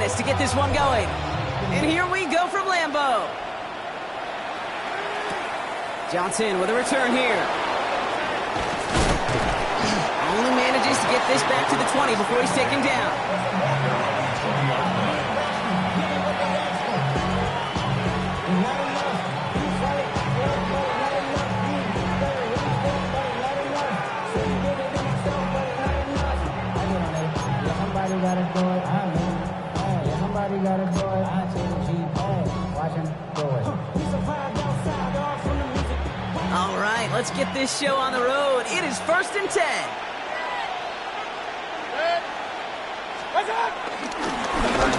minutes to get this one going. And here we go from Lambeau. Johnson with a return here. Only manages to get this back to the 20 before he's taken down. All right, let's get this show on the road. It is 1st and 10.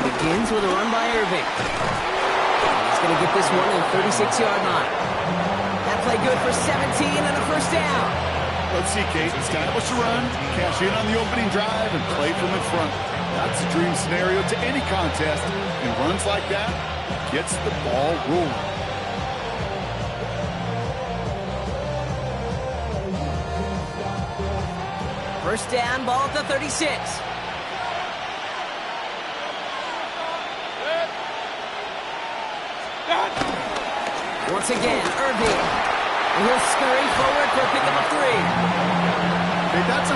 Begins with a run by Irving. He's going to get this one at the 36-yard line. That play good for 17 and a first down. Let's see, Kate. Establish a run, cash in on the opening drive, and play from in front. That's a dream scenario to any contest, and runs like that gets the ball rolling. First down, ball at the 36. Once again, Irving. And he'll scurry forward for a pickup of 3. Hey, that's a...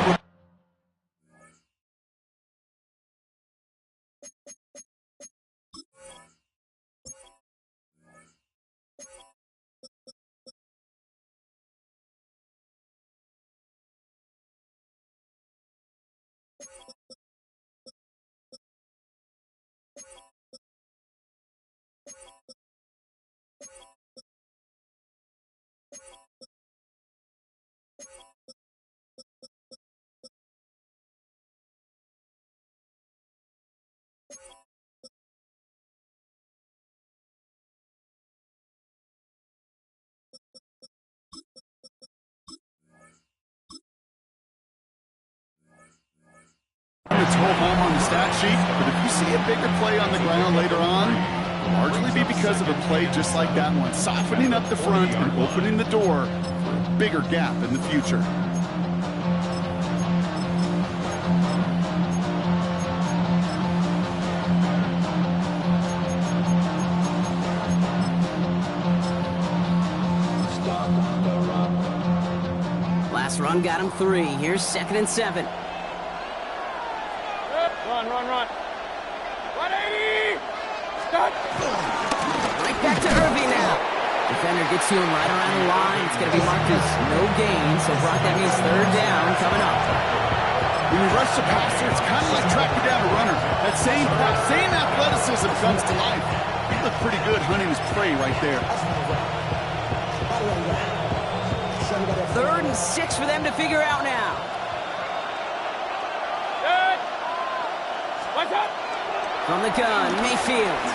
It's whole home on the stat sheet, but if you see a bigger play on the ground later on, it'll largely be because of a play just like that one, softening up the front and opening the door for a bigger gap in the future. Last run got him 3. Here's 2nd and 7. Run. 180! Stop! Right back to Irving now. Defender gets to him right around the line. It's going to be marked as no gain, so Brock, that means 3rd down coming up. When you rush the passer, it's kind of like tracking down a runner. That same athleticism comes to life. He looked pretty good hunting his prey right there. 3rd and 6 for them to figure out now. From the gun, Mayfield.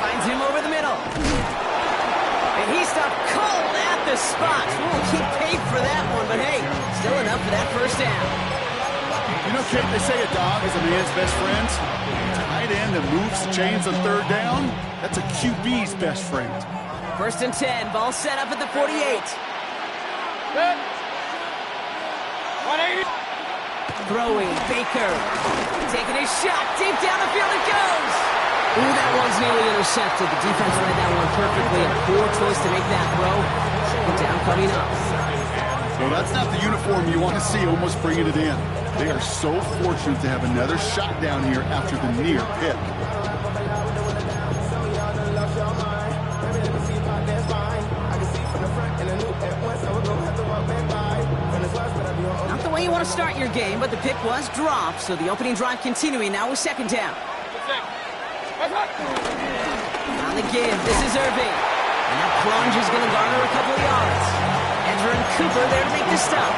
Finds him over the middle. And he stopped cold at the spot. We'll keep paid for that one, but hey, still enough for that first down. You know, Kate, they say a dog is a man's best friend. A tight end that moves the chains on 3rd down, that's a QB's best friend. 1st and 10, ball set up at the 48. 180! Throwing, Baker. Taking his shot, deep down the field it goes. Ooh, that one's nearly intercepted. The defense read that one perfectly. A poor choice to make that throw. Second down coming up. Well, that's not the uniform you want to see almost bringing it in. They are so fortunate to have another shot down here after the near pick. Not the way you want to start your game, but the pick was dropped, so the opening drive continuing now with 2nd down. On the give, this is Irving. And that plunge is going to garner a couple of yards. Edger and Cooper there to make the stop.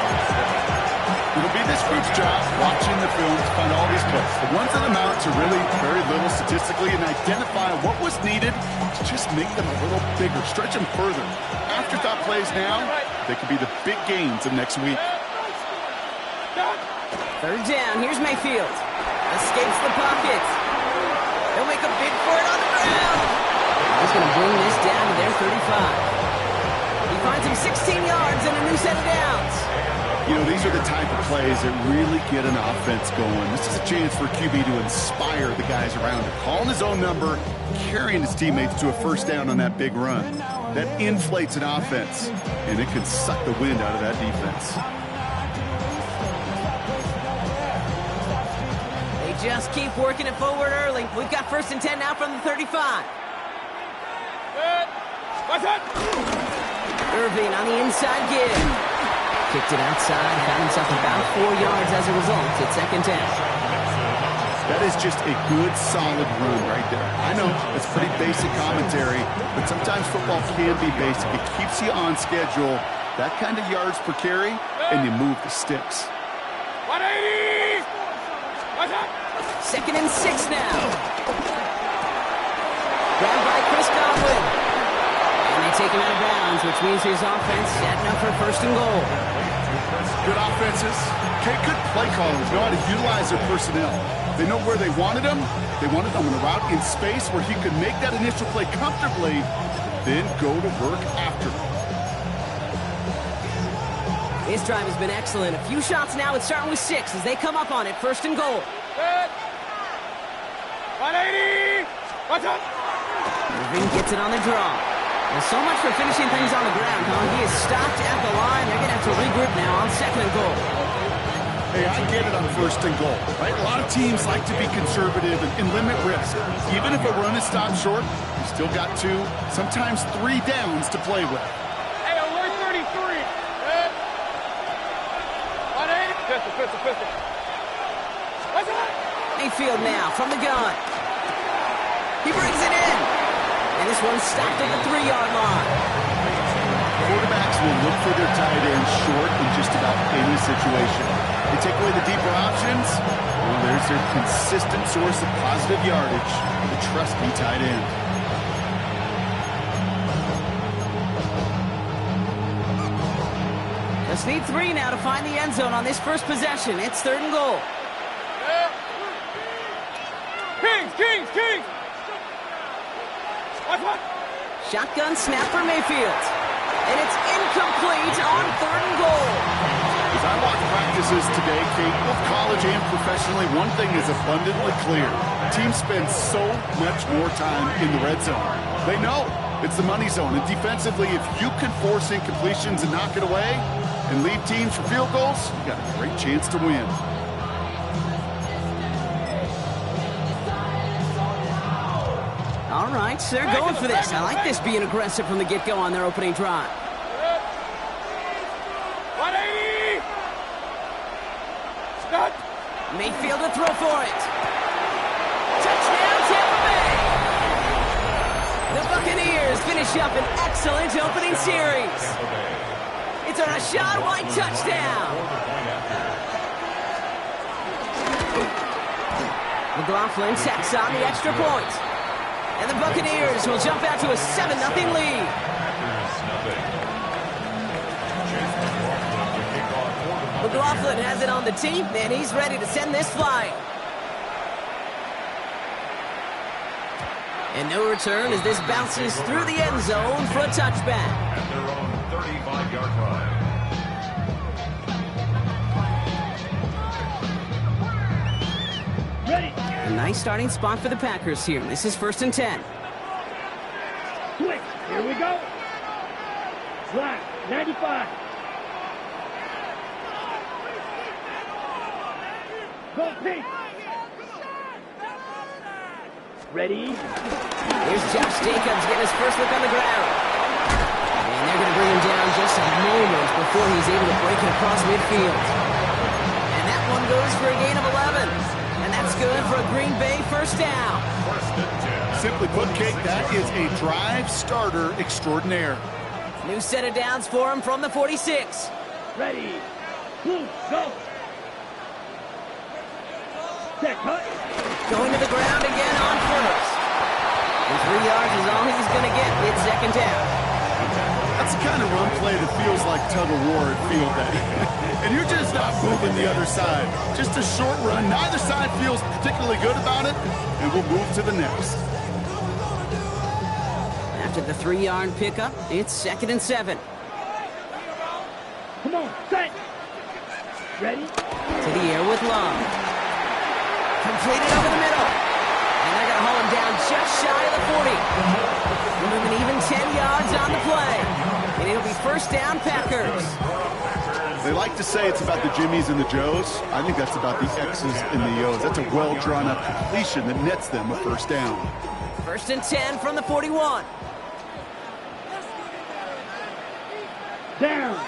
It'll be this group's job watching the film to find all these plays. The ones that amount to really very little statistically and identify what was needed to just make them a little bigger, stretch them further. Afterthought plays now, they could be the big gains of next week. 3rd down, here's Mayfield. Escapes the pocket. He'll make a bid for it on the ground. He's going to bring this down to their 35. He finds him 16 yards and a new set of downs. You know, these are the type of plays that really get an offense going. This is a chance for QB to inspire the guys around him. Calling his own number, carrying his teammates to a first down on that big run. That inflates an offense, and it can suck the wind out of that defense. They just keep working it forward early. We've got 1st and 10 now from the 35. What's that? Irving on the inside give. Kicked it outside, found himself about 4 yards as a result. It's 2nd down. That is just a good, solid run right there. I know it's pretty basic commentary, but sometimes football can be basic. It keeps you on schedule. That kind of yards per carry, and you move the sticks. 180! What's that? 2nd and 6 now. Grabbed by Chris Godwin. And they take him out of bounds, which means his offense setting up for 1st and goal. Good offenses. Okay, good play callers know how to utilize their personnel. They know where they wanted him. They wanted him on a route in space where he could make that initial play comfortably, then go to work after. This drive has been excellent. A few shots now. It's starting with 6 as they come up on it. 1st and goal. 180! What's up? Irving gets it on the draw. Well, so much for finishing things on the ground, huh? He is stopped at the line. They're going to have to regroup now on 2nd and goal. Hey, I get it on 1st and goal, right? A lot of teams like to be conservative and limit risk. Even if a run is stopped short, you still got 2, sometimes 3 downs to play with. Hey, alert 33. 180. Pistol. What's that? Mayfield now from the gun. He brings it in. And this one's stopped at the 3-yard line. Quarterbacks will look for their tight end short in just about any situation. They take away the deeper options. Well, there's their consistent source of positive yardage, the trusty tight end. Just need 3 now to find the end zone on this first possession. It's 3rd and goal. Kings! What? Shotgun snap for Mayfield. And it's incomplete on 3rd and goal. As I watch practices today, Kate, both college and professionally, one thing is abundantly clear. Teams spend so much more time in the red zone. They know it's the money zone. And defensively, if you can force incompletions and knock it away and lead teams for field goals, you got a great chance to win. All right, so they're going for this. I like this being aggressive from the get-go on their opening drive. 180! Stop! Mayfield to throw for it. Touchdown, Tampa Bay! The Buccaneers finish up an excellent opening series. It's a Rachaad White touchdown. McLaughlin tacks on the extra point. And the Buccaneers will jump out to a 7-0 lead. McLaughlin has it on the team, and he's ready to send this flying. And no return as this bounces through the end zone for a touchback. At their own 35-yard line. Ready! A nice starting spot for the Packers here. This is 1st and 10. Quick, here we go. Slide, 95. Go pink. Ready? Here's Josh Jacobs getting his first look on the ground. And they're going to bring him down just a moment before he's able to break it across midfield. And that one goes for a gain of 11. And that's good for a Green Bay first down. Simply put, Kate, that is a drive starter extraordinaire. New set of downs for him from the 46. Ready. Blue, go. Set, cut. Going to the ground again on first. And 3 yards is all he's going to get. It's 2nd down. That's the kind of run play that feels like tug-of-war at field day. And you're just not moving the other side. Just a short run. Neither side feels particularly good about it, and we'll move to the next. After the 3-yard pickup, it's 2nd and 7. Come on, set. Ready? To the air with Love. Completed over the middle. And they're going to haul him down just shy of the 40. We're moving even 10 yards on the play. And it'll be first down, Packers. They like to say it's about the Jimmies and the Joes. I think that's about the X's and the O's. That's a well-drawn-up completion that nets them a first down. First and 10 from the 41. Down.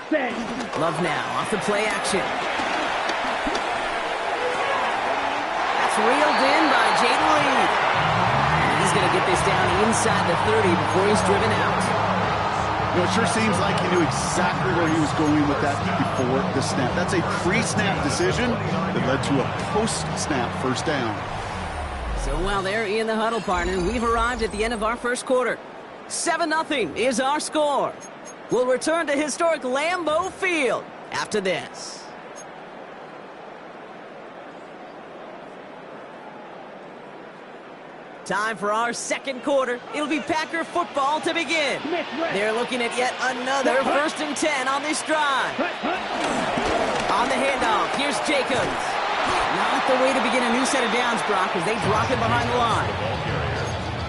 Set. Love now off the play action. That's reeled in by Jaden Reed. He's going to get this down inside the 30 before he's driven out. You know, it sure seems like he knew exactly where he was going with that before the snap. That's a pre-snap decision that led to a post-snap first down. So while they're in the huddle, partner, we've arrived at the end of our first quarter. 7-0 is our score. We'll return to historic Lambeau Field after this. Time for our second quarter. It'll be Packer football to begin. They're looking at yet another first and 10 on this drive. On the handoff, here's Jacobs. Not the way to begin a new set of downs, Brock, as they drop it behind the line.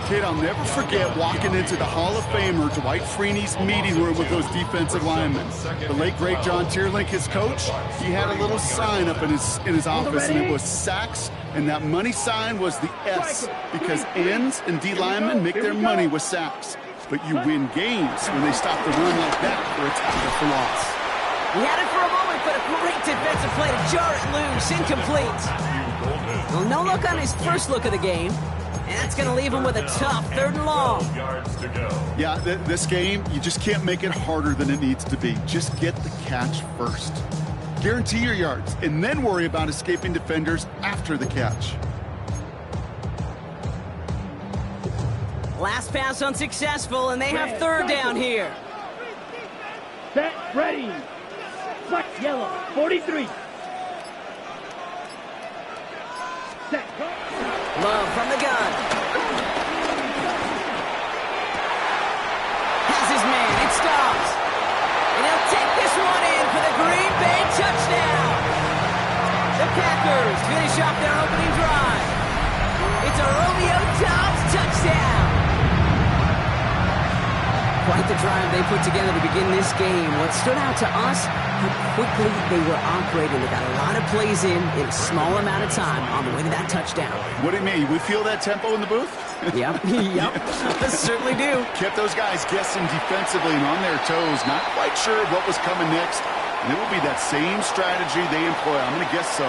Kid, I'll never forget walking into the Hall of Famer Dwight Freeney's meeting room with those defensive linemen. The late, great John Tierlink, his coach, he had a little sign up in his office, and it was sacks, and that money sign was the S, because ends and D linemen make their money with sacks. But you win games when they stop the run like that for a tackle for loss. He had it for a moment, but a great defensive play to jar it loose, incomplete. Well, no look on his first look of the game. And that's going to leave him with a tough 3rd and long. Yeah, this game, you just can't make it harder than it needs to be. Just get the catch first. Guarantee your yards, and then worry about escaping defenders after the catch. Last pass unsuccessful, and they have 3rd down here. Set. Ready. Flex yellow. 43. Set. Love from the gun. Has his man. It stops. And he'll take this one in for the Green Bay touchdown. The Packers finish off their opening drive. It's a Romeo Doubs touchdown. Quite the drive they put together to begin this game. What stood out to us, how quickly they were operating. They got a lot of plays in a small amount of time on the way to that touchdown. What do you mean? We feel that tempo in the booth? Yep, certainly do. Kept those guys guessing defensively and on their toes, not quite sure what was coming next. And it will be that same strategy they employ, I'm going to guess so,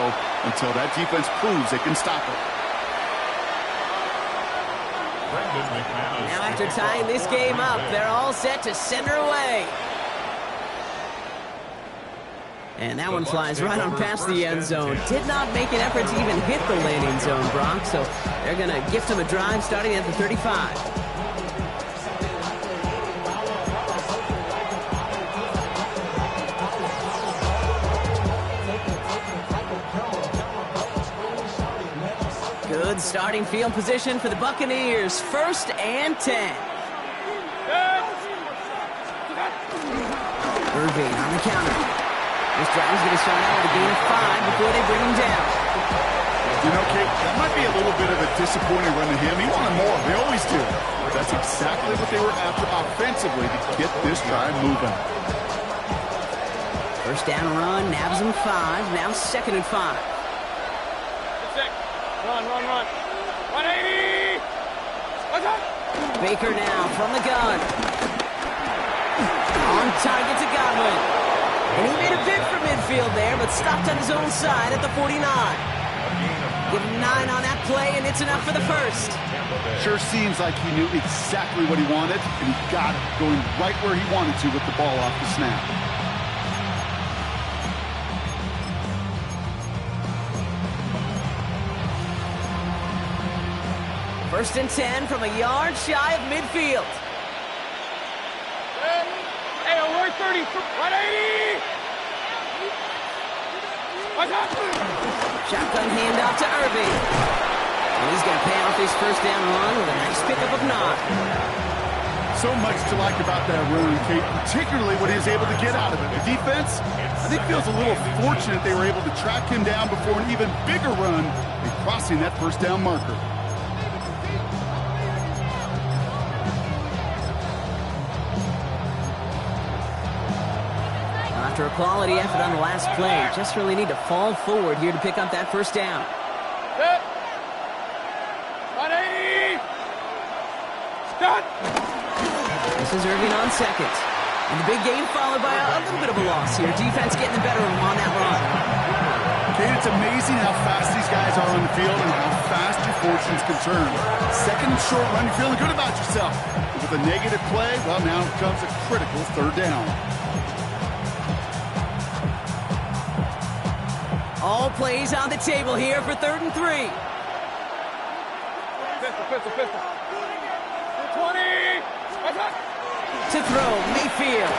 until that defense proves they can stop it. Now after tying this game up, they're all set to send her away. And that one flies right on past the end zone. Did not make an effort to even hit the landing zone, Brock. So they're going to gift him a drive starting at the 35. Good starting field position for the Buccaneers. 1st and 10. Irving on the counter. This drive is going to start out with a gain of 5 before they bring him down. You know, Kate, that might be a little bit of a disappointing run to him. He wanted more. They always do. But that's exactly what they were after offensively to get this drive moving. First down run, nabs him 5. Now 2nd and 5. Run. 180! What's up? Baker now from the gun. On target to Godwin. And he made a bid for midfield there, but stopped on his own side at the 49. Give him 9 on that play, and it's enough for the first. Sure seems like he knew exactly what he wanted, and he got it going right where he wanted to with the ball off the snap. First and 10 from a yard shy of midfield. Hey, alert 30, 180! What's up? Shotgun handoff to Irving. And he's going to pay off his first down run with a nice pickup of 9. So much to like about that run, Kate, particularly what he was able to get out of it. The defense, I think, feels a little fortunate they were able to track him down before an even bigger run and crossing that first down marker. After a quality effort on the last play, just really need to fall forward here to pick up that first down. Set. 180. Start. This is Irving on second. And the big game followed by a little bit of a loss here. Defense getting the better of him on that run. Kate, it's amazing how fast these guys are on the field and how fast your fortunes can turn. Second and short run, you're feeling good about yourself. With a negative play, well, now comes a critical third down. All plays on the table here for 3rd and 3. Pistol. 20. To throw, Mayfield.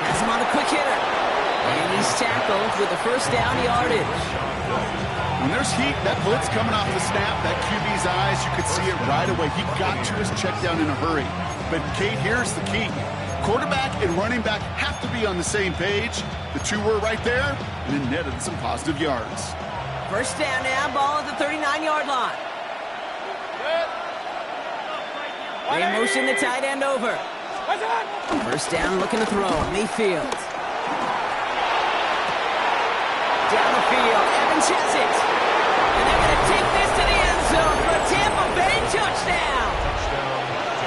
Has him on the quick hitter. And he's tackled with the first down yardage. When there's heat, that blitz coming off the snap, that QB's eyes, you could see it right away. He got to his check down in a hurry. But, Kate, here's the key. Quarterback and running back have to be on the same page. The two were right there, and it netted some positive yards. First down now, ball at the 39-yard line. They motion the tight end over. First down, looking to throw. Mayfield. Down the field, Evans has it. And they're going to take this to the end zone for a Tampa Bay touchdown.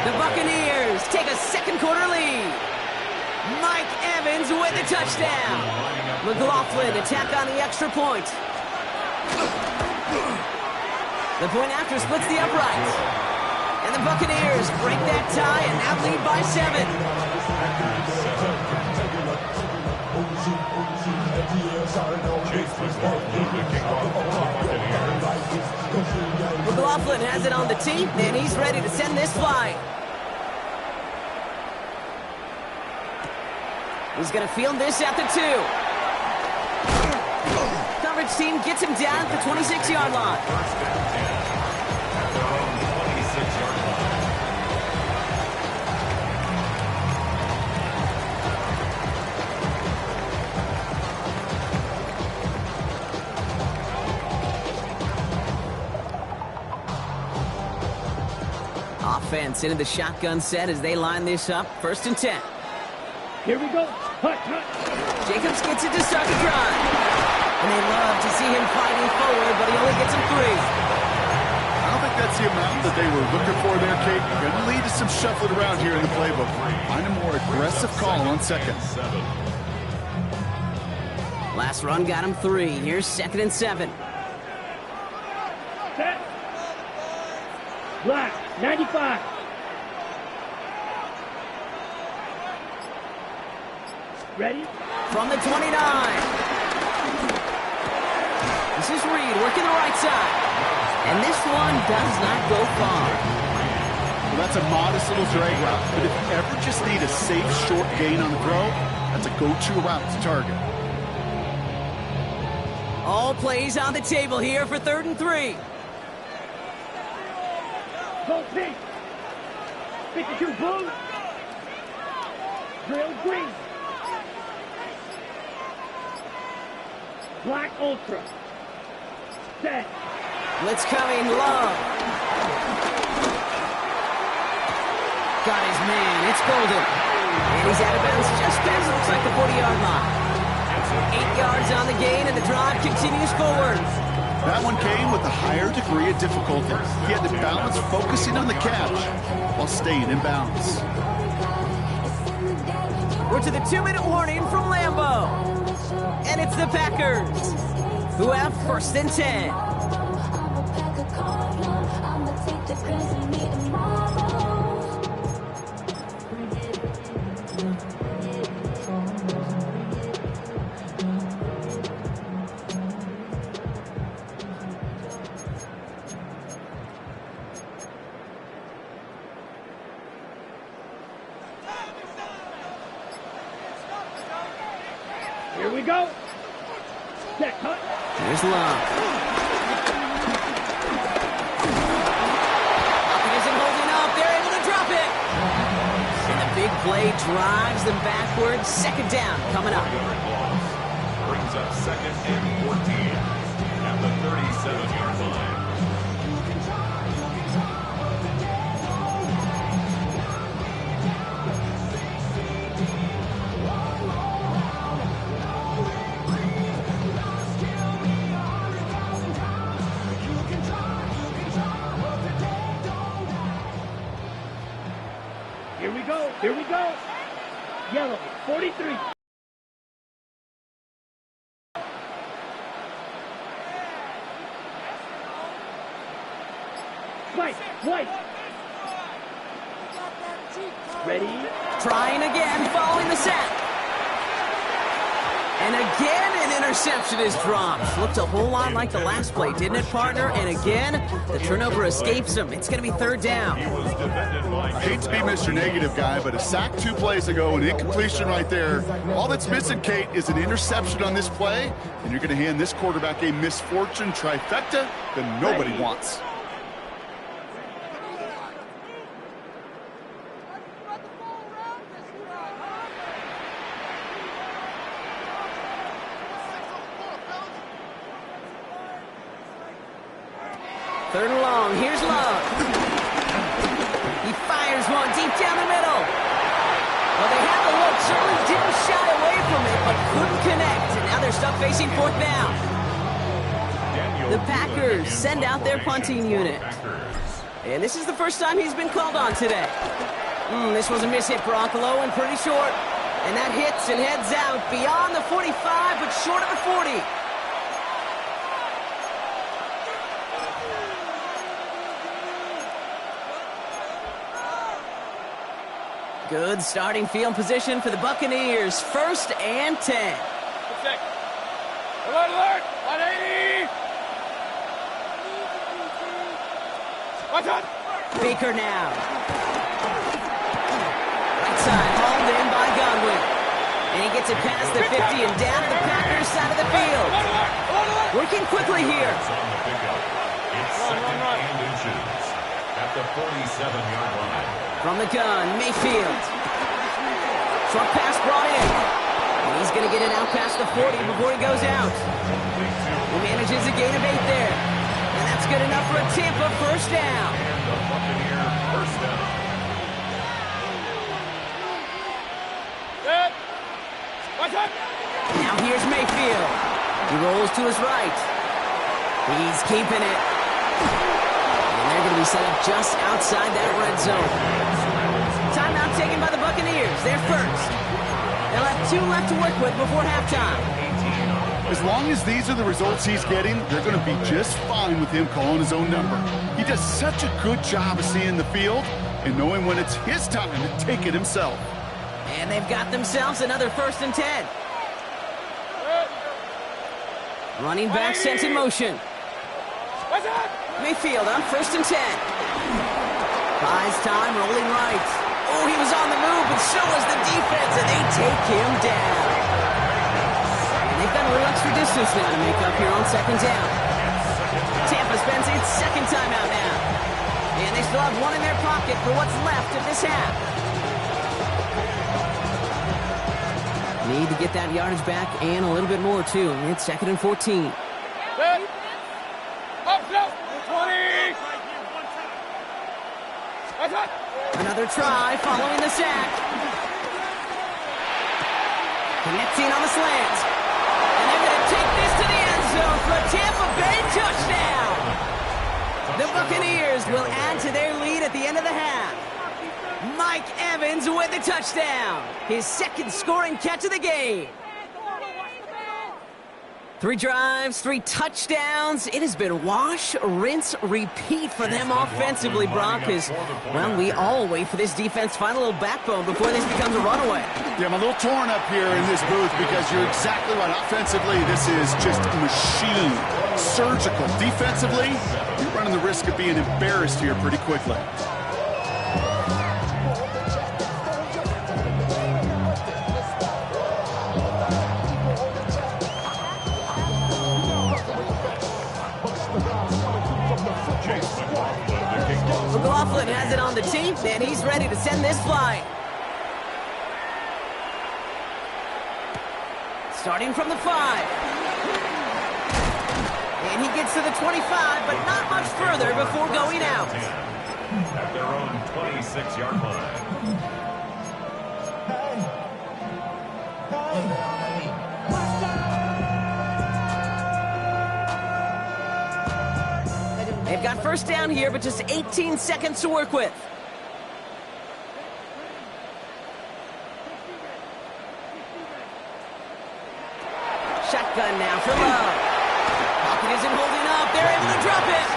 The Buccaneers take a second-quarter lead. Mike Evans with the touchdown. McLaughlin attack on the extra point. The point after splits the uprights. And the Buccaneers break that tie and now lead by 7. McLaughlin has it on the tee, and he's ready to send this flying. He's going to field this at the 2. Coverage team gets him down at the 26-yard line. Offense into the shotgun set as they line this up. 1st and 10. Here we go. Hut. Jacobs gets it to start the drive. And they love to see him fighting forward, but he only gets him 3. I don't think that's the amount that they were looking for there, Kate. Going to lead to some shuffling around here in the playbook. Find a more aggressive call on second. Last run got him 3. Here's 2nd and 7. Set. Black, 95. Ready? From the 29. This is Reed working the right side. And this one does not go far. Well, that's a modest little drag route. But if you ever just need a safe, short gain on the throw, that's a go-to route to target. All plays on the table here for 3rd and 3. Go pink. 52 blue. Drill green. Black ultra. Set. Blitz coming, Love. Got his man, it's Golden. And he's out of bounds just past, looks like the 40-yard line. 8 yards on the gain, and the drive continues forward. That one came with a higher degree of difficulty. He had to balance focusing on the catch while staying in bounds. We're to the 2-minute warning from Lambeau. And it's the Packers, who have 1st and 10. Here we go. Set, cut. Here's Love. Isn't holding up. They're able to drop it. play drives them backwards. Second down coming up. 4-yard loss. Brings up 2nd and 14 at the 37-yard line. Here we go. Here we go. Yellow, 43. White. Ready? Trying again, following the sack. And again, an interception is dropped. Looked a whole lot like the last play, didn't it, partner? And again, the turnover escapes him. It's going to be third down. He was defended by I hate to be Mr. Negative guy, but a sack 2 plays ago, an incompletion right there. All that's missing, Kate, is an interception on this play, and you're going to hand this quarterback a misfortune trifecta that nobody wants. Third and long, here's Love. He fires one deep down the middle. Well, they had the look, certainly didn't shy away from it, but couldn't connect. And now they're stuck facing fourth down. The Packers send out their punting unit. And this is the first time he's been called on today. This was a miss-hit, Brock, low and pretty short. And that hits and heads out beyond the 45, but short of the 40. Good starting field position for the Buccaneers. 1st and 10. Check. Alert! 180! Watch out! Baker now. Right side, hauled in by Godwin. And he gets it past the 50 and down to the Packers side of the field. Working quickly here. It's on the pickup. It's 2nd and inches at the 47-yard line. From the gun, Mayfield. Short pass brought in. And he's going to get it out past the 40 before he goes out. He manages a gain of 8 there. And that's good enough for a Tampa first down. And the Buccaneer first down. Good. Watch out! Now here's Mayfield. He rolls to his right. He's keeping it. And they're going to be set up just outside that red zone. Timeout taken by the Buccaneers. They're first. They'll have 2 left to work with before halftime. As long as these are the results he's getting, they're going to be just fine with him calling his own number. He does such a good job of seeing the field and knowing when it's his time to take it himself. And they've got themselves another 1st and 10. Running back sent in motion. Watch out! Mayfield on 1st and 10. Buys time, rolling right. Oh, he was on the move, but so was the defense, and they take him down. And they've got a little extra distance now to make up here on 2nd down. Tampa spends its 2nd timeout now. And they still have 1 in their pocket for what's left of this half. Need to get that yardage back and a little bit more, too. It's 2nd and 14. Good. Up, no! 20! Watch out! Another try following the sack. Connecting on the slant. And they're going to take this to the end zone for a Tampa Bay touchdown. The Buccaneers will add to their lead at the end of the half. Mike Evans with the touchdown. His 2nd scoring catch of the game. 3 drives, 3 touchdowns. It has been wash, rinse, repeat for them offensively, Brock, because, well, we all wait for this defense to find a little backbone before this becomes a runaway. Yeah, I'm a little torn up here in this booth because you're exactly right. Offensively, this is just a machine. Surgical. Defensively, you're running the risk of being embarrassed here pretty quickly. McLaughlin has it on the tee, and he's ready to send this flying. Starting from the 5. And he gets to the 25, but not much further before going out. At their own 26-yard line. They've got first down here, but just 18 seconds to work with. Shotgun now for Love. Pocket isn't holding up. They're able to drop it.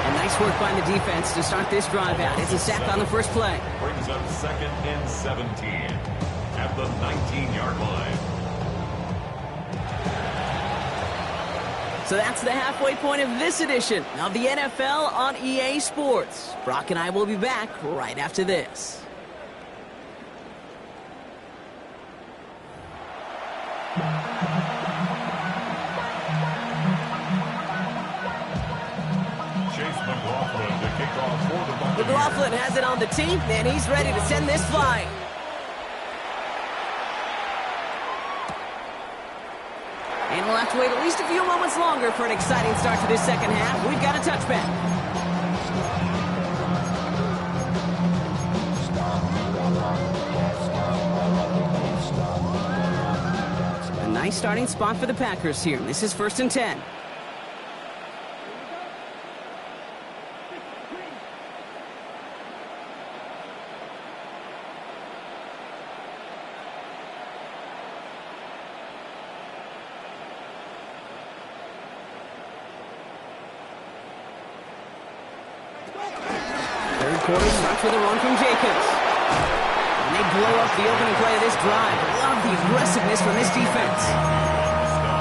And nice work by the defense to start this drive out. It's a sack on the first play. Brings up 2nd and 17 at the 19-yard line. So that's the halfway point of this edition of the NFL on EA Sports. Brock and I will be back right after this. McLaughlin has it on the tee, and he's ready to send this flying. And we'll have to wait at least a few moments longer for an exciting start to this second half. We've got a touchback. A nice starting spot for the Packers here. This is 1st and 10. Third quarter starts with a run from Jacobs. And they blow up the opening play of this drive. Love the aggressiveness from this defense.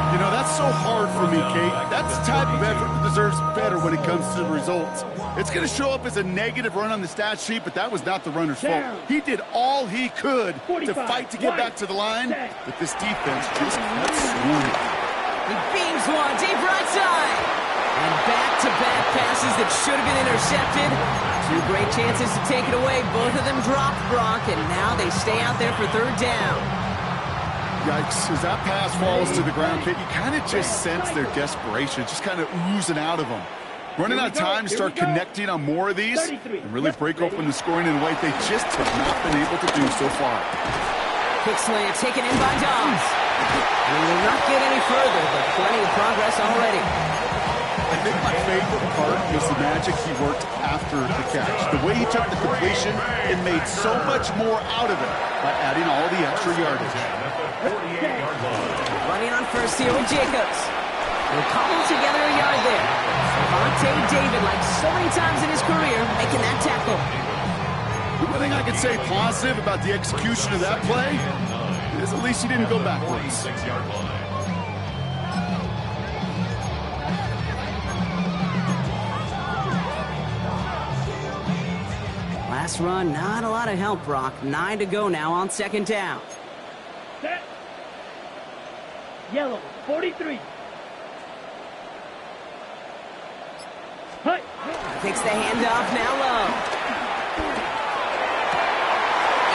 You know, that's so hard for me, Kate. That's the type of effort that deserves better when it comes to the results. It's going to show up as a negative run on the stat sheet, but that was not the runner's fault. He did all he could to fight to get back to the line, but this defense just kept swarming. He beams one deep right side. And back-to-back passes that should have been intercepted. Two great chances to take it away. Both of them dropped, Brock, and now they stay out there for third down. Yikes, as that pass falls to the ground, Kate, you kind of just sense their desperation, just kind of oozing out of them. Running out of time to start connecting on more of these and really break open the scoring in a way they just have not been able to do so far. Quick slant taken in by Dobbs. We will not get any further, but plenty of progress already. I think my favorite part was the magic he worked after the catch. The way he took the completion and made so much more out of it by adding all the extra yardage. Running on first here with Jacobs. We'll cobble together a yard there. David, like so many times in his career, making that tackle. The one thing I could say positive about the execution of that play is at least he didn't go backwards. Last run, not a lot of help, Brock. 9 to go now on second down. Set. Yellow, 43. Hut. Takes the handoff, now low.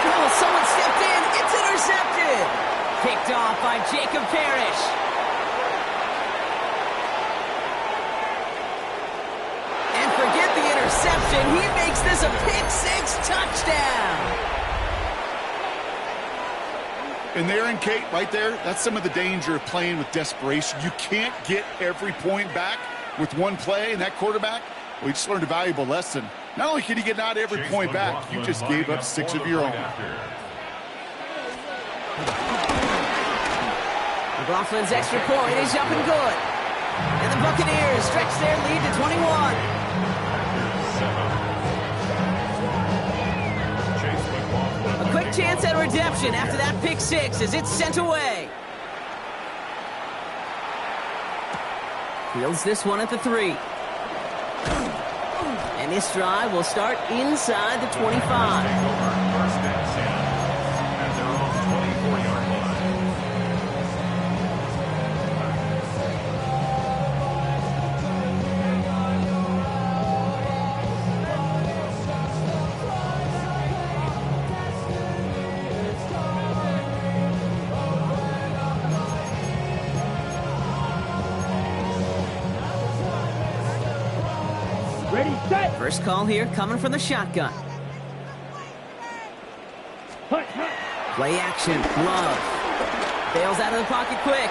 Oh, someone stepped in. It's intercepted. Picked off by Jacob Parrish. And forget the interception. He makes this a pick-6 touchdown. And there in Kate, right there, that's some of the danger of playing with desperation. You can't get every point back with one play, and that quarterback, well, he just learned a valuable lesson. Not only can you get not every point back, you just gave up 6 of your own. McLaughlin's extra point is up and good. And the Buccaneers stretch their lead to 21. A quick chance at redemption after that pick-6 as it's sent away. Fields this one at the 3. And this drive will start inside the 25. First call here coming from the shotgun. Play action. Love. Bails out of the pocket quick.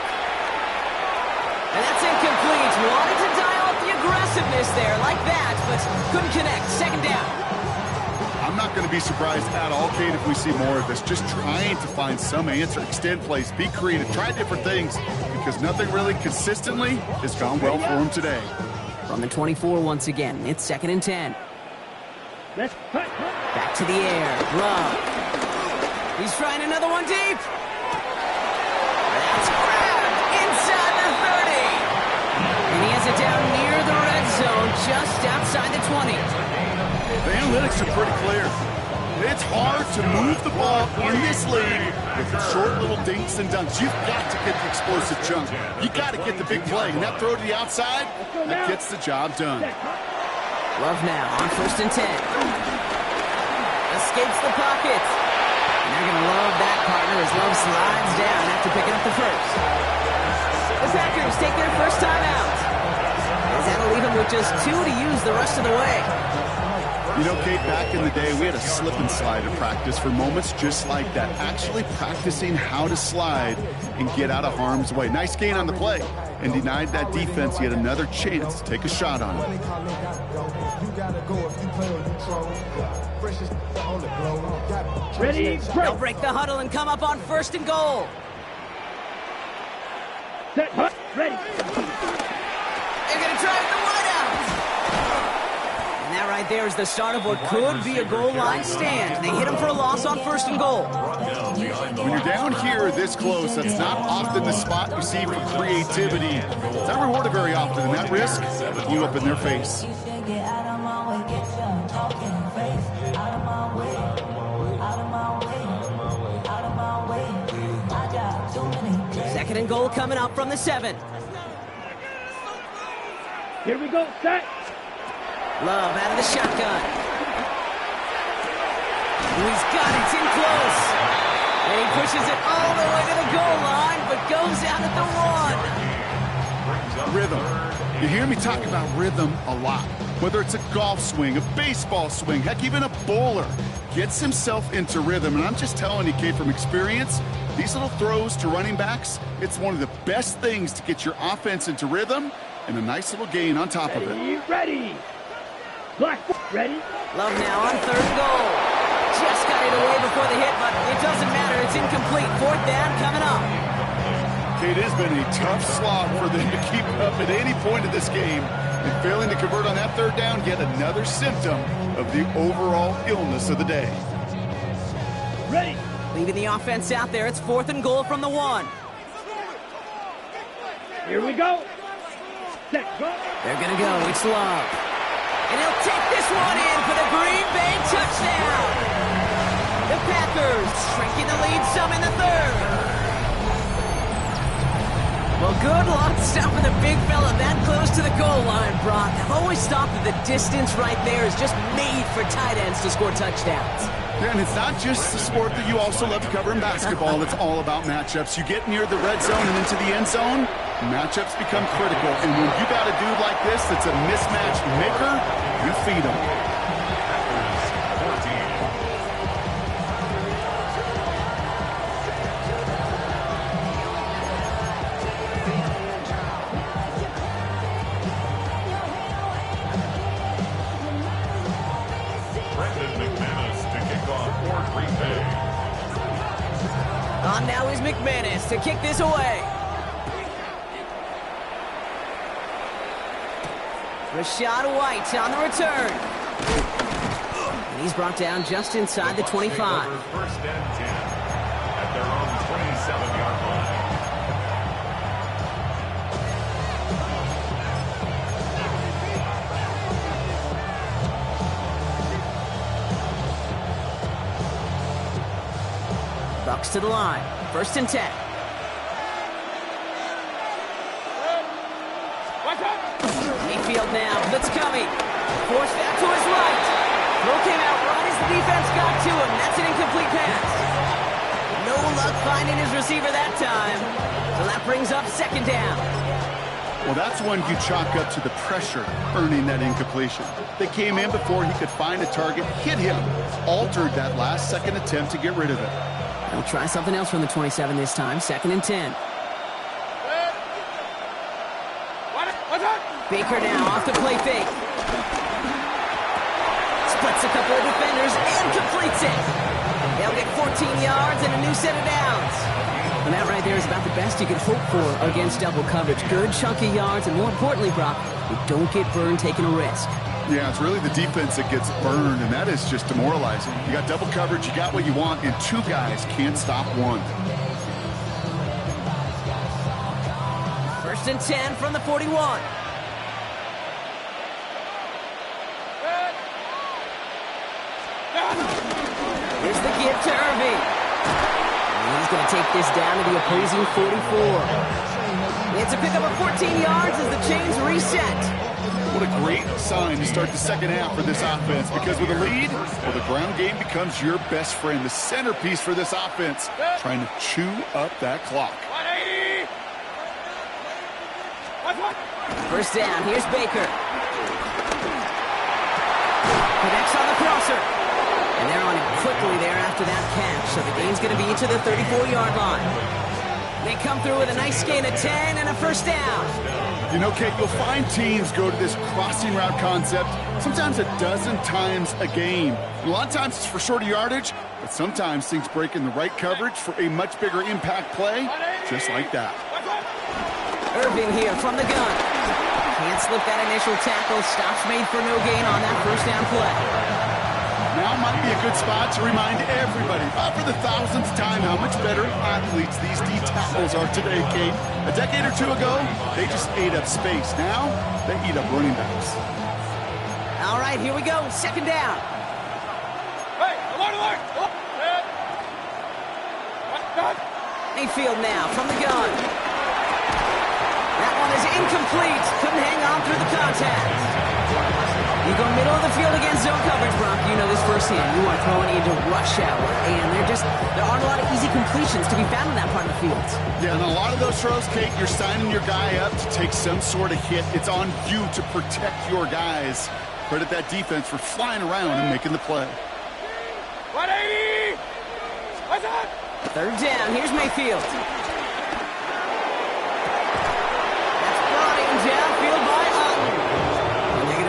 And that's incomplete. Wanted to dial up the aggressiveness there like that, but couldn't connect. Second down. I'm not going to be surprised at all, Kate, if we see more of this. Just trying to find some answer, extend plays, be creative, try different things, because nothing really consistently has gone well for him today. From the 24 once again, it's 2nd and 10. Back to the air. Love. He's trying another one deep. That's grabbed inside the 30. And he has it down near the red zone, just outside the 20. The analytics are pretty clear. It's hard to move the ball in this league with short little dinks and dunks. You've got to get the explosive chunk. You got to get the big play. And that throw to the outside, that gets the job done. Love now on 1st and 10. Escapes the pocket. And they're going to love that, partner, as Love slides down after picking up the first. The Packers take their first time out. As that'll leave them with just 2 to use the rest of the way. You know, Kate, back in the day, we had a slip and slide in practice for moments just like that. Actually practicing how to slide and get out of harm's way. Nice gain on the play, and denied that defense yet another chance to take a shot on it. Ready, They'll break the huddle and come up on 1st and goal. set, ready. They're going to try with the wideout. And that right there is the start of what could be a goal line stand. They hit him for a loss on 1st and goal. When you're down here this close, that's not often the spot you see for creativity. It's not rewarded very often, and that risk blew up in their face. Second and goal coming up from the 7. Here we go, set. Love out of the shotgun. He's got it, it's in close. And he pushes it all the way to the goal line, but goes out at the 1. Rhythm. You hear me talk about rhythm a lot. Whether it's a golf swing, a baseball swing, heck, even a bowler gets himself into rhythm. And I'm just telling you, Kate, from experience, these little throws to running backs, it's one of the best things to get your offense into rhythm and a nice little gain on top of it. Ready. Black, ready. Love now on 3rd and goal. Just got it away before the hit, but it doesn't matter. It's incomplete. 4th down coming up. It has been a tough slog for them to keep up at any point of this game. And failing to convert on that 3rd down, yet another symptom of the overall illness of the day. Ready. Leaving the offense out there. It's 4th and goal from the 1. Here we go. Set, go. They're going to go. It's Love. And he'll take this one in for the Green Bay touchdown. The Packers shrinking the lead some in the 3rd. Well, good luck stopping the big fella that close to the goal line, Brock. I've always thought that the distance right there is just made for tight ends to score touchdowns. Yeah, and it's not just the sport that you also love to cover in basketball. It's all about matchups. You get near the red zone and into the end zone, matchups become critical. And when you got a dude like this that's a mismatch maker, you feed him. On now is McManus to kick this away. Rashad White on the return. And he's brought down just inside the 25. First and 10 at their own 27-yard line. Bucks to the line. 1st and 10. Mayfield now. Blitz coming. Forced out to his right. Throw came out right as the defense got to him. That's an incomplete pass. No luck finding his receiver that time. So that brings up 2nd down. Well, that's one you chalk up to the pressure earning that incompletion. They came in before he could find a target, hit him, altered that last second attempt to get rid of it. They'll try something else from the 27 this time, 2nd and 10. Baker now off the play fake. Splits a couple of defenders and completes it. They'll get 14 yards and a new set of downs. And that right there is about the best you could hope for against double coverage. Good chunky yards, and more importantly, Brock, you don't get burned taking a risk. Yeah, it's really the defense that gets burned, and that is just demoralizing. You got double coverage, you got what you want, and two guys can't stop one. 1st and 10 from the 41. Here's the give to Irving. And he's going to take this down to the opposing 44. It's a pickup of 14 yards as the chains reset. What a great sign to start the second half for this offense, because with a lead, well, the ground game becomes your best friend, the centerpiece for this offense, trying to chew up that clock. 1st down, here's Baker. Connects on the crosser. And they're on him quickly there after that catch, so the game's going to be into the 34-yard line. They come through with a nice gain of 10 and a 1st down. You know, Kate, you'll find teams go to this crossing route concept sometimes a dozen times a game. A lot of times it's for shorter yardage, but sometimes things break in the right coverage for a much bigger impact play, just like that. Irving here from the gun. Can't slip that initial tackle. Stops made for no gain on that 1st down play. Now might be a good spot to remind everybody, about for the 1000th time, how much better athletes these D tackles are today, Kate. A decade or two ago, they just ate up space. Now, they eat up running backs. All right, here we go. 2nd down. Hey, alert! Mayfield now from the gun. That one is incomplete. Couldn't hang on through the contact. You go middle of the field against zone coverage, Brock. You know this firsthand. You want to throw it into rush hour, and there aren't a lot of easy completions to be found in that part of the field. Yeah, and a lot of those throws, Kate, you're signing your guy up to take some sort of hit. It's on you to protect your guys. Credit that defense for flying around and making the play. 180! What's that? 3rd down. Here's Mayfield. That's brought in downfield by Otten.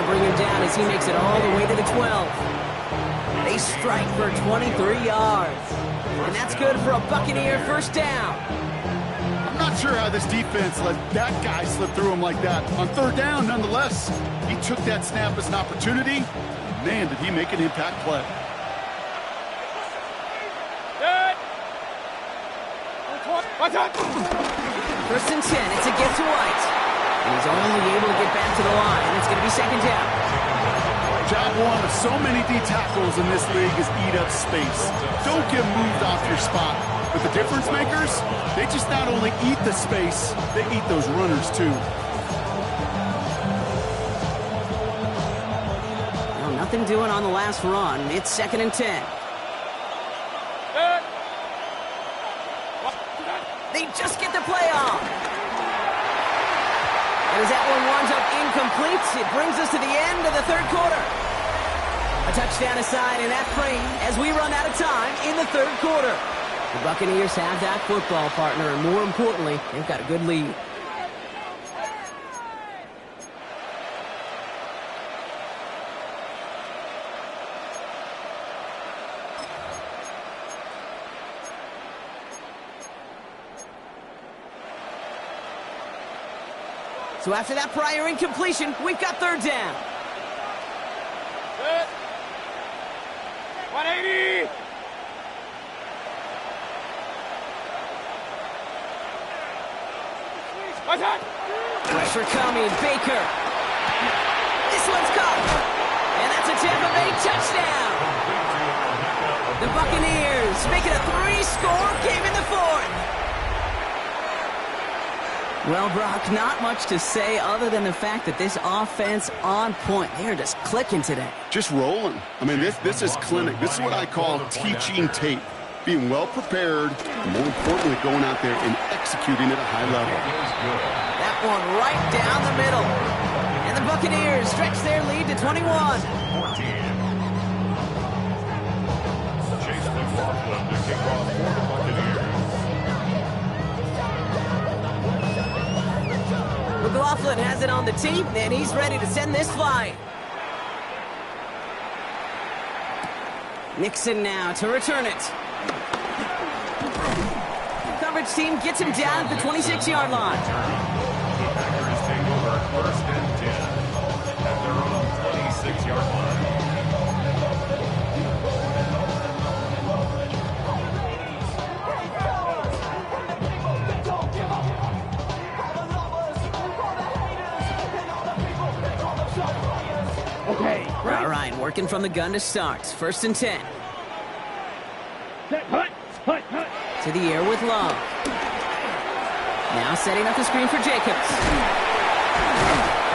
Bring him down as he makes it all the way to the 12. They strike for 23 yards. And that's good for a Buccaneer 1st down. I'm not sure how this defense let that guy slip through him like that. On 3rd down, nonetheless, he took that snap as an opportunity. Man, did he make an impact play. What's that? 1st and 10. It's a gift to White. And he's only able to get back to the line. And it's going to be 2nd down. Job one of so many D tackles in this league is eat up space. Don't get moved off your spot. But the difference makers, they just not only eat the space, they eat those runners too. Well, nothing doing on the last run. It's 2nd and 10. They just get the play off. And as that one winds up incomplete, it brings us to the end of the 3rd quarter. A touchdown aside in that frame as we run out of time in the 3rd quarter. The Buccaneers have that football partner, and more importantly, they've got a good lead. So after that prior incompletion, we've got 3rd down. 180! What's that? Pressure coming, Baker. This one's caught. And that's a Tampa Bay touchdown. The Buccaneers making a 3-score game in the 4th. Well, Brock, not much to say other than the fact that this offense on point. They're just clicking today. Just rolling. I mean, this is clinic. This is what I call teaching tape. being well prepared, and more importantly, going out there and executing at a high level. That one right down the middle. And the Buccaneers stretch their lead to 21. 14. Chase McLaughlin to kick off for the Buccaneers. McLaughlin has it on the tee, and he's ready to send this flying. Nixon now to return it. Coverage team gets him down at the 26-yard line. Packers take over 1st and 10 at their own 26-yard line. Okay. All right, working from the gun to start. 1st and 10. Set, hut, hut, hut. To the air with Love. Now setting up the screen for Jacobs.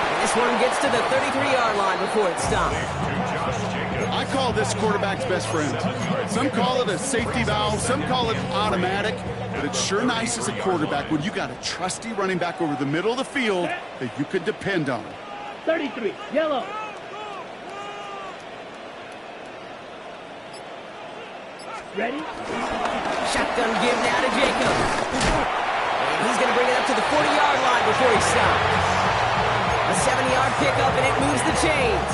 And this one gets to the 33-yard line before it stops. I call this quarterback's best friend. Some call it a safety valve, some call it automatic, but it's sure nice as a quarterback when you got a trusty running back over the middle of the field that you can depend on. 33, yellow. Ready? Shotgun give now to Jacobs. And he's going to bring it up to the 40-yard line before he stops. A 70-yard pickup, and it moves the chains.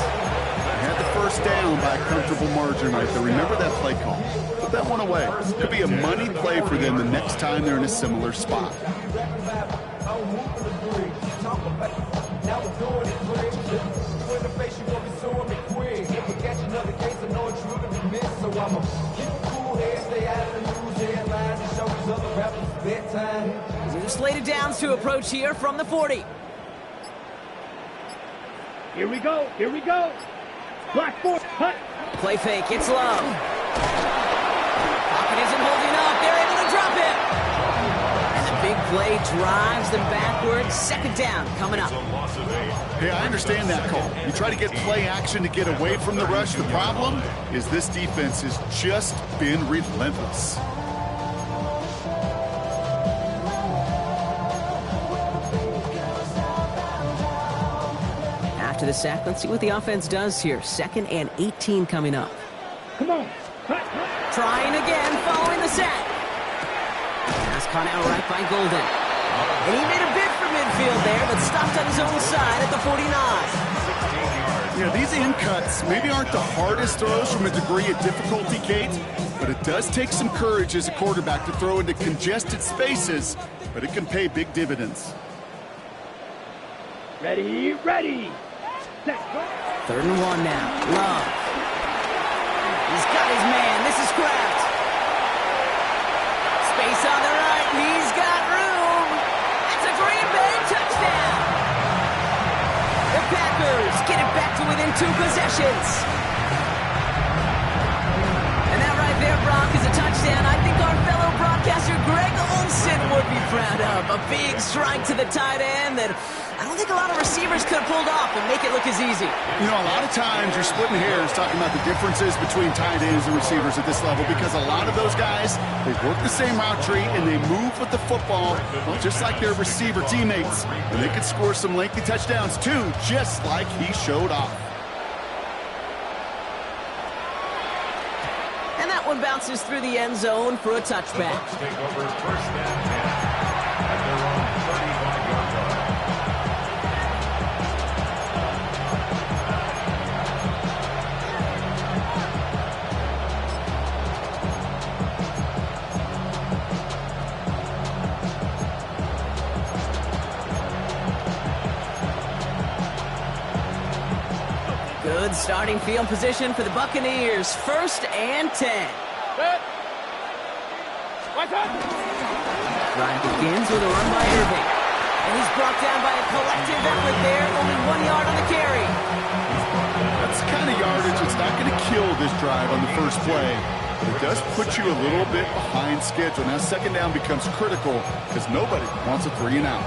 Had the first down by a comfortable margin right there. Remember that play call. Put that one away. Could be a money play for them the next time they're in a similar spot. New slated downs to approach here from the 40. Here we go, here we go. Black force, hut. Play fake, it's Love. Pocket isn't holding up. They're able to drop it. And the big play drives them backwards. 2nd down coming up. Hey, I understand that call. You try to get play action to get away from the rush. The problem is this defense has just been relentless. After the sack, let's see what the offense does here. 2nd and 18 coming up. Come on, hut, hut. Trying again following the sack. Pass caught out right by Golden. And he made a bid for midfield there, but stopped on his own side at the 49. Yeah, these in cuts maybe aren't the hardest throws from a degree of difficulty, Kate, but it does take some courage as a quarterback to throw into congested spaces, but it can pay big dividends. Ready, ready. Set, 3rd and 1 now. Love. He's got his man. This is Kraft. Space on the right. He's got room. That's a Green Bay touchdown. The Packers get it back to within 2 possessions. And that right there, Brock, is a touchdown I think our fellow broadcaster Greg Olsen would be proud of. A big strike to the tight end that I don't think a lot of receivers could have pulled off and make it look as easy. You know, a lot of times you're splitting hairs talking about the differences between tight ends and receivers at this level because a lot of those guys, they work the same route tree and they move with the football, well, just like their receiver teammates. And they could score some lengthy touchdowns too, just like he showed off. And that one bounces through the end zone for a touchback. Take over 1st and 10 at their own 35-yard line. Good starting field position for the Buccaneers. 1st and 10. Set. Watch out. Drive begins with a run by Irving. And he's brought down by a collective effort there. Only 1 yard on the carry. That's the kind of yardage that's not going to kill this drive on the first play. But it does put you a little bit behind schedule. Now 2nd down becomes critical because nobody wants a 3 and out.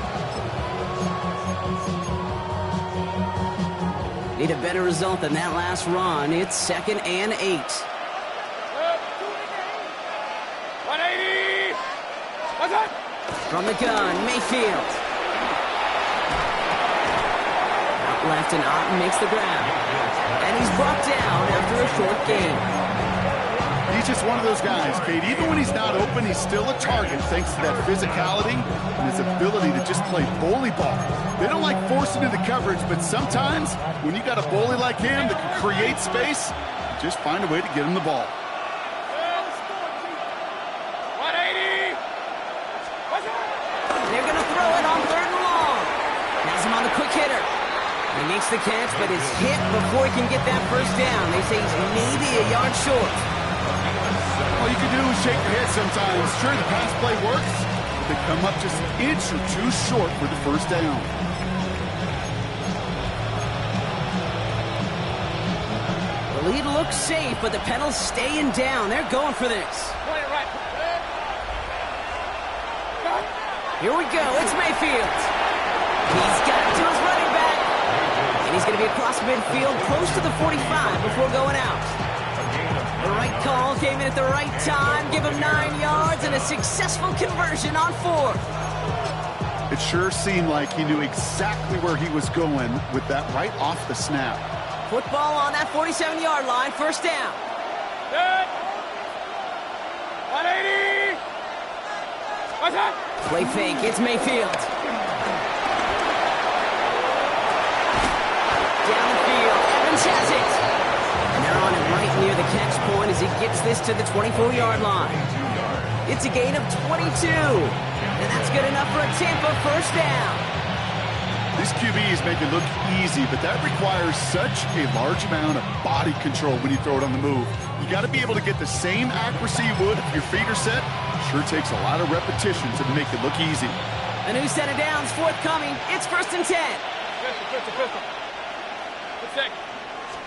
Need a better result than that last run. It's 2nd and 8. From the gun, Mayfield. Out left, and Otten makes the grab. And he's brought down after a short gain. He's just one of those guys, Kate. Even when he's not open, he's still a target thanks to that physicality and his ability to just play bully ball. They don't like forcing into coverage, but sometimes when you got a bully like him that can create space, just find a way to get him the ball. 180. They're going to throw it on 3rd and long. Has him on the quick hitter. He makes the catch, but is hit before he can get that first down. They say he's maybe a yard short. All you can do is shake your head sometimes. Sure, the pass play works, but they come up just an inch or two short for the first down. The lead looks safe, but the Pedals staying down. They're going for this. Play it right. Here we go. It's Mayfield. He's got it to his running back. And he's going to be across midfield close to the 45 before going out. The right call came in at the right time. Give him 9 yards and a successful conversion on 4th. It sure seemed like he knew exactly where he was going with that right off the snap. Football on that 47-yard line. First down. Good. 180. What's that? Play fake. It's Mayfield. Down the field. Evans has it. And they're on him right near the catch point as he gets this to the 24-yard line. It's a gain of 22. And that's good enough for a Tampa first down. These QBs make it look easy, but that requires such a large amount of body control when you throw it on the move. You got to be able to get the same accuracy you would if your feet are set. Sure takes a lot of repetition to make it look easy. A new set of downs forthcoming. It's 1st and 10. Pistol. Good stick.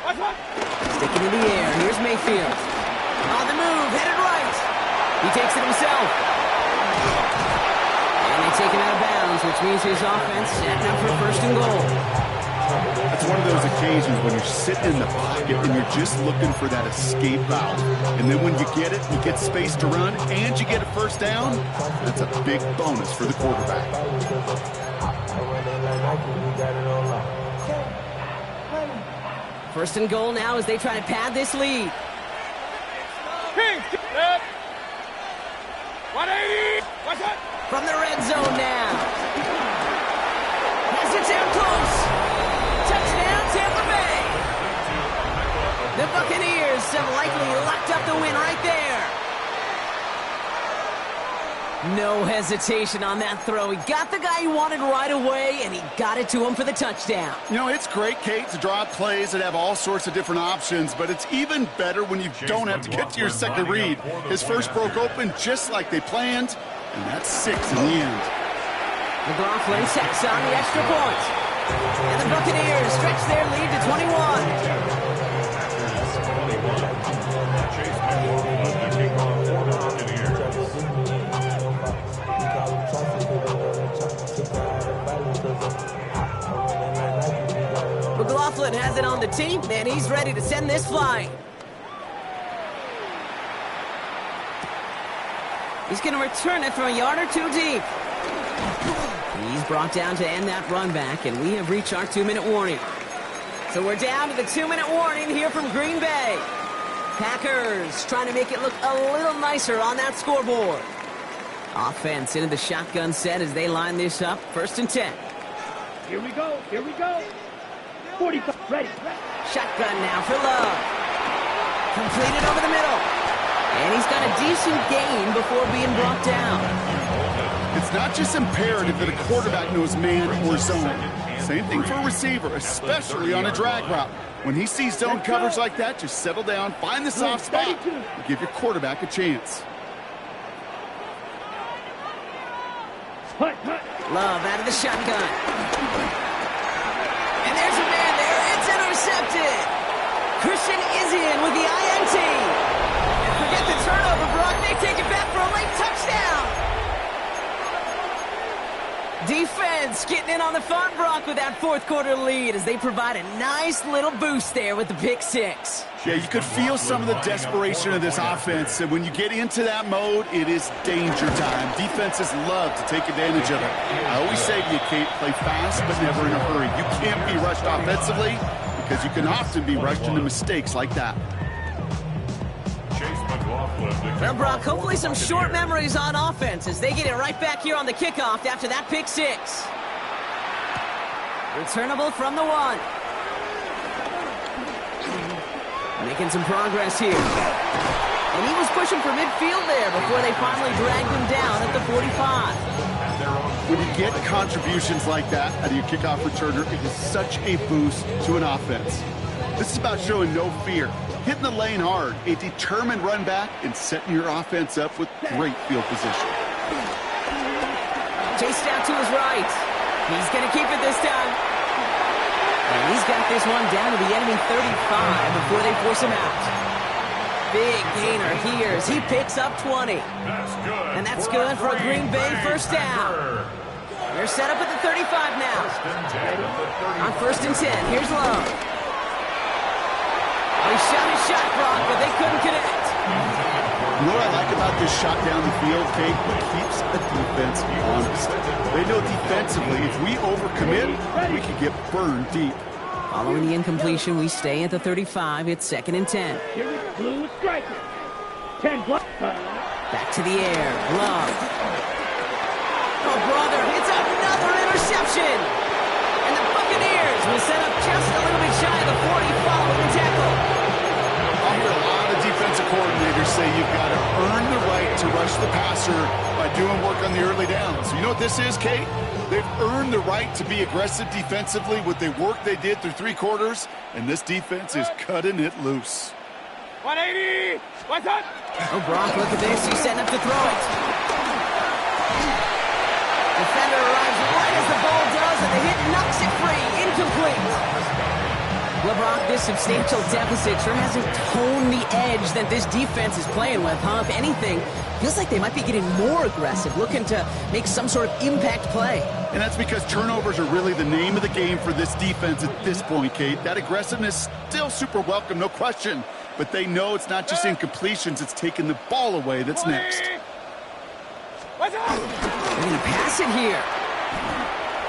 Watch one. Sticking in the air. Here's Mayfield. On the move, headed right. He takes it himself. And they take him out of bounds, which means his offense set up for 1st and goal. That's one of those occasions when you're sitting in the pocket and you're just looking for that escape valve. And then when you get it, you get space to run, and you get a first down, that's a big bonus for the quarterback. 1st and goal now as they try to pad this lead. King. Good. 180. Watch that. From the red zone now. Has it down close. Touchdown, Tampa Bay. The Buccaneers have likely locked up the win right there. No hesitation on that throw. He got the guy he wanted right away, and he got it to him for the touchdown. You know, it's great, Kate, to draw plays that have all sorts of different options, but it's even better when you don't have to get to your second read. His first broke open just like they planned, and that's 6 in the end. McLaughlin sets on the extra point. And the Buccaneers stretch their lead to 21. McLaughlin has it on the team, and he's ready to send this flying. He's going to return it from a yard or two deep. He's brought down to end that run back, and we have reached our 2-minute warning. So we're down to the 2-minute warning here from Green Bay. Packers trying to make it look a little nicer on that scoreboard. Offense into the shotgun set as they line this up. 1st and 10. Here we go. 45, ready. Shotgun now for Love. Completed over the middle. And he's got a decent gain before being brought down. It's not just imperative that a quarterback knows man or zone. Same thing for a receiver, especially on a drag route. When he sees zone coverage like that, just settle down, find the soft spot, and give your quarterback a chance. Love out of the shotgun. And there's a man there. It's intercepted. Christian is in with the INT. And forget the turnover, Brock. They take it back for a late touchdown. Defense getting in on the fun, Brock, with that fourth quarter lead as they provide a nice little boost there with the pick six. Yeah, you could feel some of the desperation of this offense, and when you get into that mode, it is danger time. Defenses love to take advantage of it. I always say to you, Kate, play fast but never in a hurry. You can't be rushed offensively because you can often be rushed into mistakes like that. Well, Brock, hopefully some short memories on offense as they get it right back here on the kickoff after that pick six. Returnable from the one. Making some progress here. And he was pushing for midfield there before they finally dragged him down at the 45. When you get contributions like that out of your kickoff returner, it is such a boost to an offense. This is about showing no fear, hitting the lane hard, a determined run back, and setting your offense up with great field position. Chased out to his right. He's going to keep it this time. And he's got this one down to the enemy 35 before they force him out. Big gainer here as he picks up 20. And that's good for a Green Bay first down. They're set up at the 35 now. On 1st and 10, here's Lowe. He shot his shot, Brock, but they couldn't connect. You know what I like about this shot down the field, Kate? It keeps the defense honest. They know defensively, if we overcommit, we can get burned deep. Following the incompletion, we stay at the 35. It's 2nd and 10. Here is blue striker. 10 block. Back to the air. Love. Oh, brother, it's another interception. And the Buccaneers will set up just a little bit shy of the 40 following the tackle. I hear a lot of defensive coordinators say you've got to earn the right to rush the passer by doing work on the early downs. You know what this is, Kate? They've earned the right to be aggressive defensively with the work they did through 3 quarters, and this defense is cutting it loose. 180! What's up? Oh, Brock, look at this. He's setting up to throw it. Defender arrives right as the ball does, and the hit knocks it free. Incomplete. Well, Brock, this substantial deficit sure hasn't toned the edge that this defense is playing with, huh? If anything, feels like they might be getting more aggressive, looking to make some sort of impact play. And that's because turnovers are really the name of the game for this defense at this point, Kate. That aggressiveness still super welcome, no question. But they know it's not just incompletions, it's taking the ball away that's next. What's up? They're going to pass it here.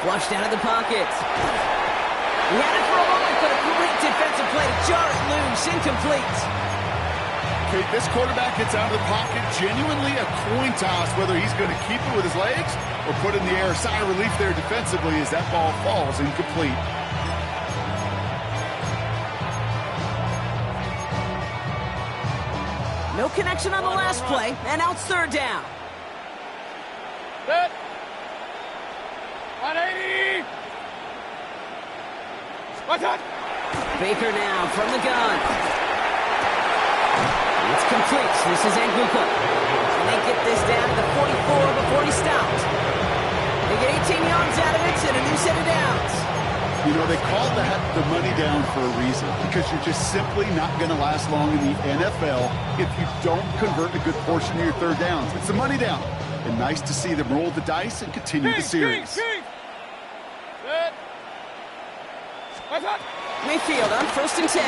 Flushed out of the pocket. He had it for a moment, but a great defensive play to jar it loose. Incomplete. Okay, this quarterback gets out of the pocket, genuinely a coin toss, whether he's going to keep it with his legs or put it in the air. Sigh of relief there defensively as that ball falls incomplete. No connection on the last play, and now it's 3rd down. Set. 180! What's up? Baker now from the gun. It's complete. This is Anguka. And they get this down to the 44 before he stopped. They get 18 yards out of it and a new set of downs. You know, they call that the money down for a reason, because you're just simply not going to last long in the NFL if you don't convert a good portion of your 3rd downs. It's the money down. And nice to see them roll the dice and continue the series. Set. What's up? Mayfield on 1st and 10.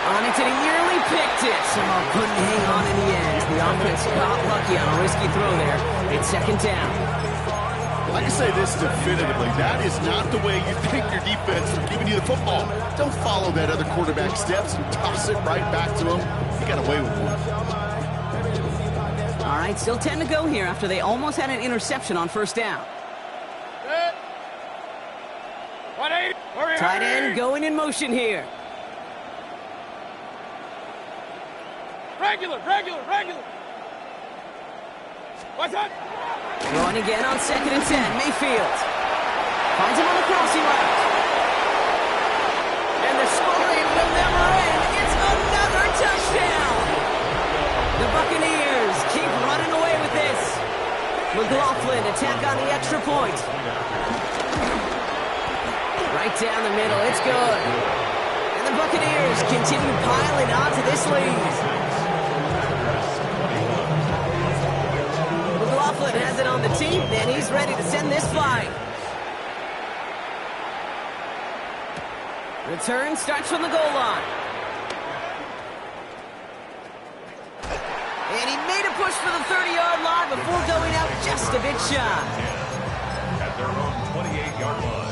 On it, and he nearly picked it. Somehow couldn't hang on in the end. The offense got lucky on a risky throw there. It's 2nd down. I can say this definitively. That is not the way you thank your defense for giving you the football. Don't follow that other quarterback steps and toss it right back to him. You got away with one. All right, still 10 to go here after they almost had an interception on 1st down. Set. 180! Hurry, Tight hurry. end going in motion here. Regular! What's up? Throwing again on 2nd and 10. Mayfield finds him on the crossing route. And the scoring will never end. It's another touchdown. The Buccaneers keep running away with this. McLaughlin attack on the extra point. Right down the middle. It's good. And the Buccaneers continue piling onto this lead. Coughlin has it on the tee, and he's ready to send this flying. Return starts from the goal line. And he made a push for the 30-yard line before going out just a bit shy. At their own 28-yard line.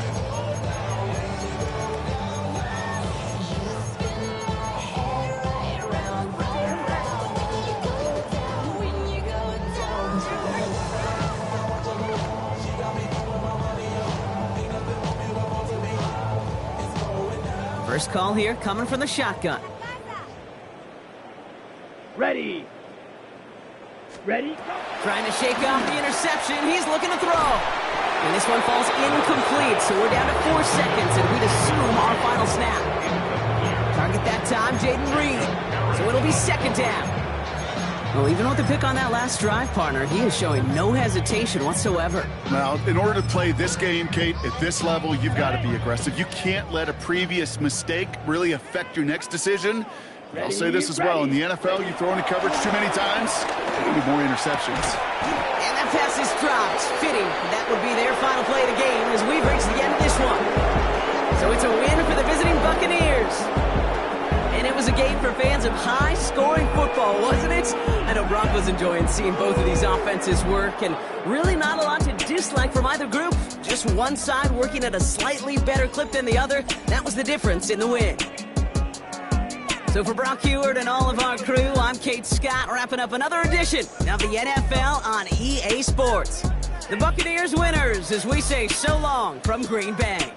First call here coming from the shotgun. Ready. Ready. Trying to shake off the interception. He's looking to throw. And this one falls incomplete, so we're down to 4 seconds, and we'd assume our final snap. Target that time, Jaden Reed. So it'll be second down. Well, even with the pick on that last drive, partner, he is showing no hesitation whatsoever. Now, in order to play this game, Kate, at this level, you've got to be aggressive. You can't let a previous mistake really affect your next decision. I'll say this as well. In the NFL, you throw into coverage too many times, you need more interceptions. And that pass is dropped. Fitting. That would be their final play of the game as we've reached the end of this one. So it's a win for the visiting Buccaneers. And it was a game for fans of high-scoring football, wasn't it? I know Brock was enjoying seeing both of these offenses work, and really not a lot to dislike from either group. Just one side working at a slightly better clip than the other. That was the difference in the win. So for Brock Heward and all of our crew, I'm Kate Scott, wrapping up another edition of the NFL on EA Sports. The Buccaneers winners as we say so long from Green Bay.